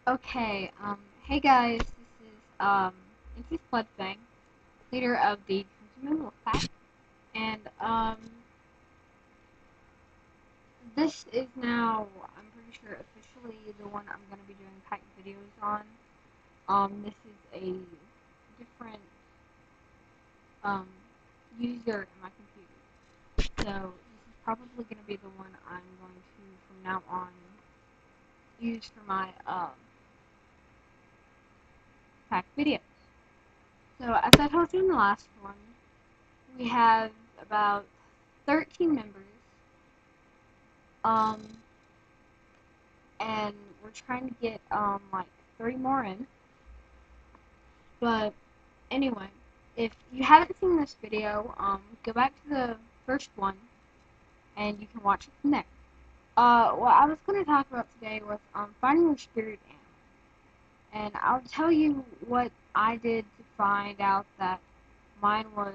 Okay, hey guys, this is, this is Bloodfang, leader of the Crimson Wolf Pack, and, this is now, I'm pretty sure, officially the one I'm gonna be doing pack videos on. This is a different, um, user in my computer, so this is probably gonna be the one I'm going to, from now on, use for my, pack videos. So, as I told you in the last one, we have about 13 members, um, and we're trying to get, like, 3 more in. But, anyway, if you haven't seen this video, go back to the first one, and you can watch it from there. What I was going to talk about today was, finding your spirit animal. And I'll tell you what I did to find out that mine was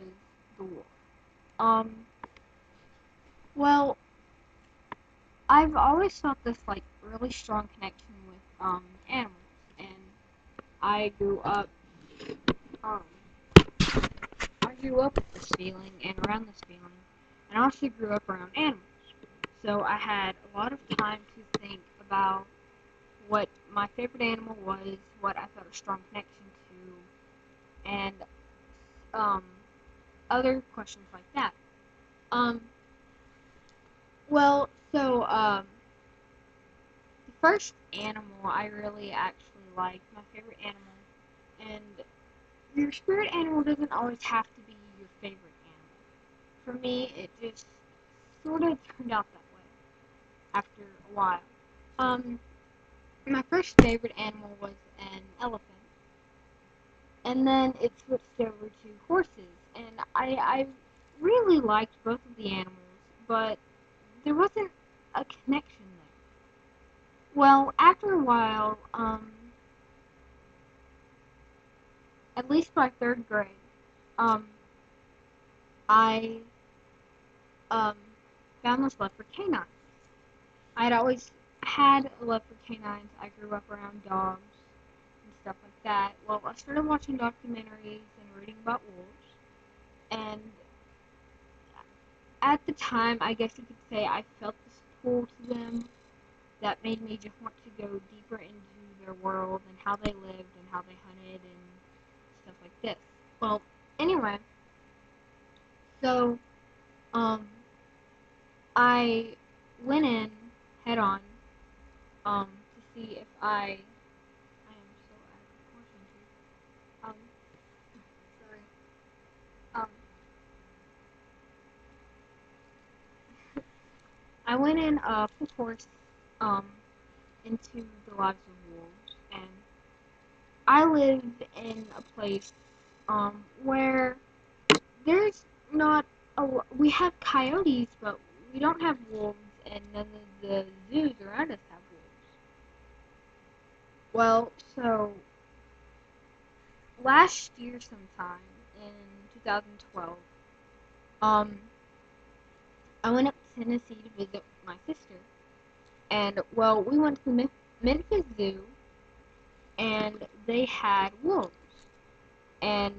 the wolf. Um, well, I've always felt this like really strong connection with animals, and I grew up um I grew up with this feeling and around this feeling, and I also grew up around animals. So I had a lot of time to think about what my favorite animal was, what I felt a strong connection to, and um other questions like that. Um, the first animal I really actually liked, my favorite animal, and your spirit animal doesn't always have to be your favorite animal. For me, it just sort of turned out that way after a while. Um, my first favorite animal was an elephant, and then it switched over to horses, and I really liked both of the animals, but there wasn't a connection there. Well, after a while, at least by third grade, um, I um, found this love for canines. I had always had a love for canines. I grew up around dogs and stuff like that. Well, I started watching documentaries and reading about wolves, and at the time, I guess you could say I felt this pull to them that made me just want to go deeper into their world and how they lived and how they hunted and stuff like this. Well, anyway, so um, I went in head on to see if I am so out of proportion here. Sorry. Um, I went in full force um into the lives of wolves, and I live in a place where there's not we have coyotes, but we don't have wolves, and none of the zoos around us have wolves. Well, so last year sometime in 2012, um, I went up to Tennessee to visit my sister, and well, we went to the Memphis Zoo, and they had wolves, and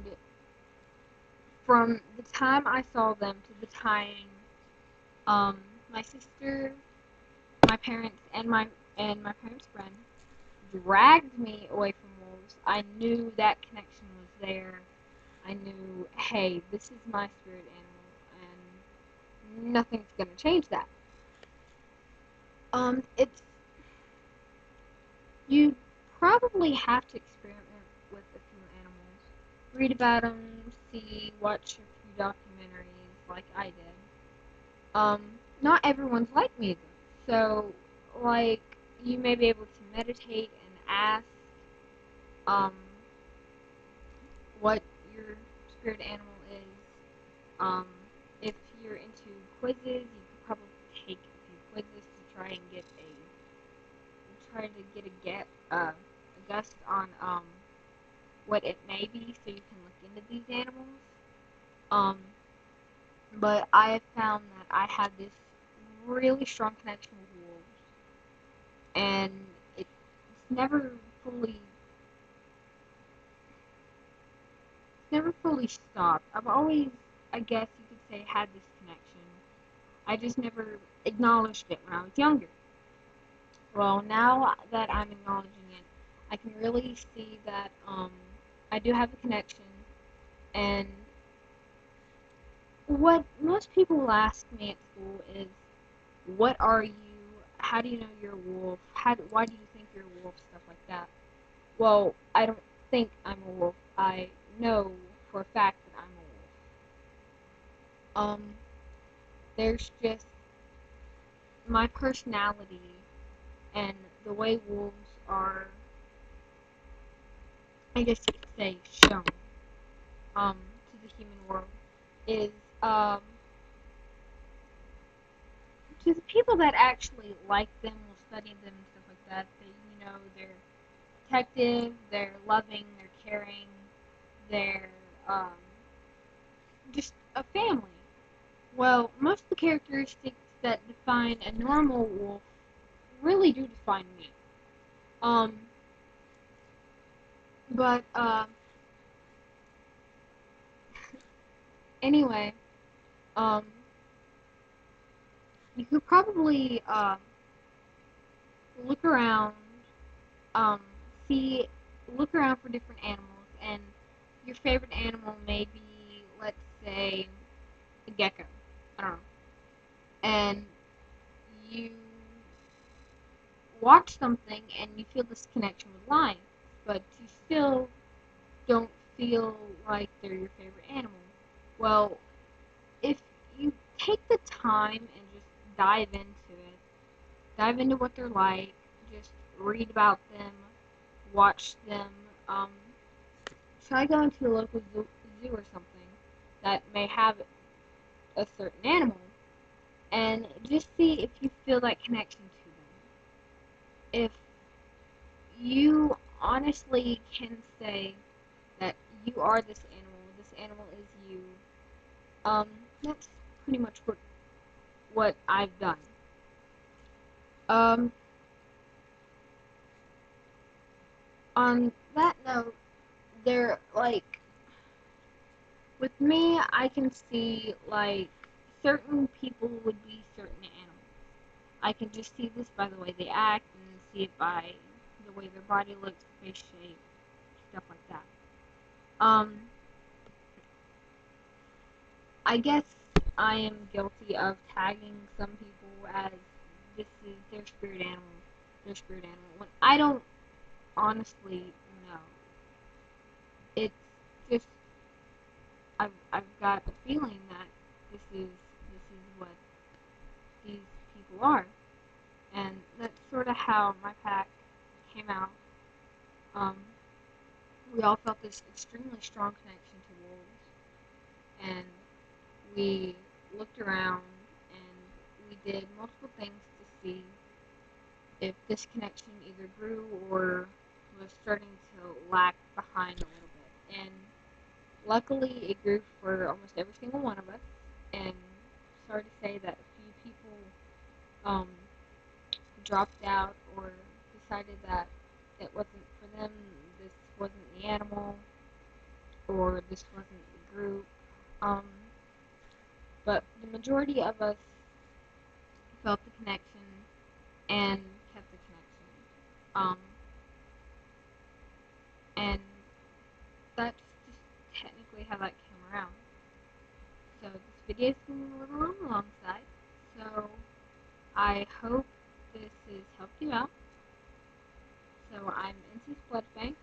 from the time I saw them to the time um, my sister, my parents, and my parents' friend dragged me away from wolves, I knew that connection was there. I knew, hey, this is my spirit animal, and nothing's gonna change that. It's you probably have to experiment with a few animals, read about them, see, watch a few documentaries like I did. Um, not everyone's like me though, so like you may be able to meditate and ask um what your spirit animal is. Um, if you're into quizzes, you could probably take a few quizzes to try to get a gust on what it may be, so you can look into these animals. Um, but I have found that I have this really strong connection with wolves, and it's never fully never fully stopped. I've always, I guess you could say, had this connection. I just never acknowledged it when I was younger. Well, now that I'm acknowledging it, I can really see that I do have a connection. And what most people will ask me at school is, "What are you? How do you know you're a wolf? Why do you think you're a wolf?" Stuff like that. Well, I don't think I'm a wolf. I know for a fact that I'm a wolf. There's just my personality and the way wolves are, I guess you could say, shown to the human world is to the people that actually like them, will study them and stuff like that. They're protective, they're loving, they're caring, they're um, just a family. Well, most of the characteristics that define a normal wolf really do define me. Um, but anyway, um, you could probably look around, um, see, look around for different animals, and your favorite animal may be, let's say, a gecko. I don't know. And you watch something and you feel this connection with lions, but you still don't feel like they're your favorite animal. Well, if you take the time and just dive into what they're like, just read about them, watch them, um, try going to a local zoo or something that may have a certain animal, and just see if you feel that connection to them. If you honestly can say that you are this animal is you, um, that's pretty much what I've done. Um, on that note, there, like, with me, I can see, like, certain people would be certain animals. I can just see this by the way they act and see it by the way their body looks, face shape, stuff like that. Um, I guess I am guilty of tagging some people as this is their spirit animal, when I don't honestly know. It's just I've got a feeling that this is what these people are, and that's sort of how my pack came out. Um, we all felt this extremely strong connection to wolves, and we looked around and we did multiple things to see if this connection either grew or was starting to lag behind a little bit. And luckily, it grew for almost every single one of us. And sorry to say that a few people um, dropped out or decided that it wasn't for them, this wasn't the animal, or this wasn't the group. Um, but the majority of us felt the connection and kept the connection. Um, and that's just technically how that came around. So this video is going a little on the long side. So I hope this has helped you out. So I'm NC Blood Bank.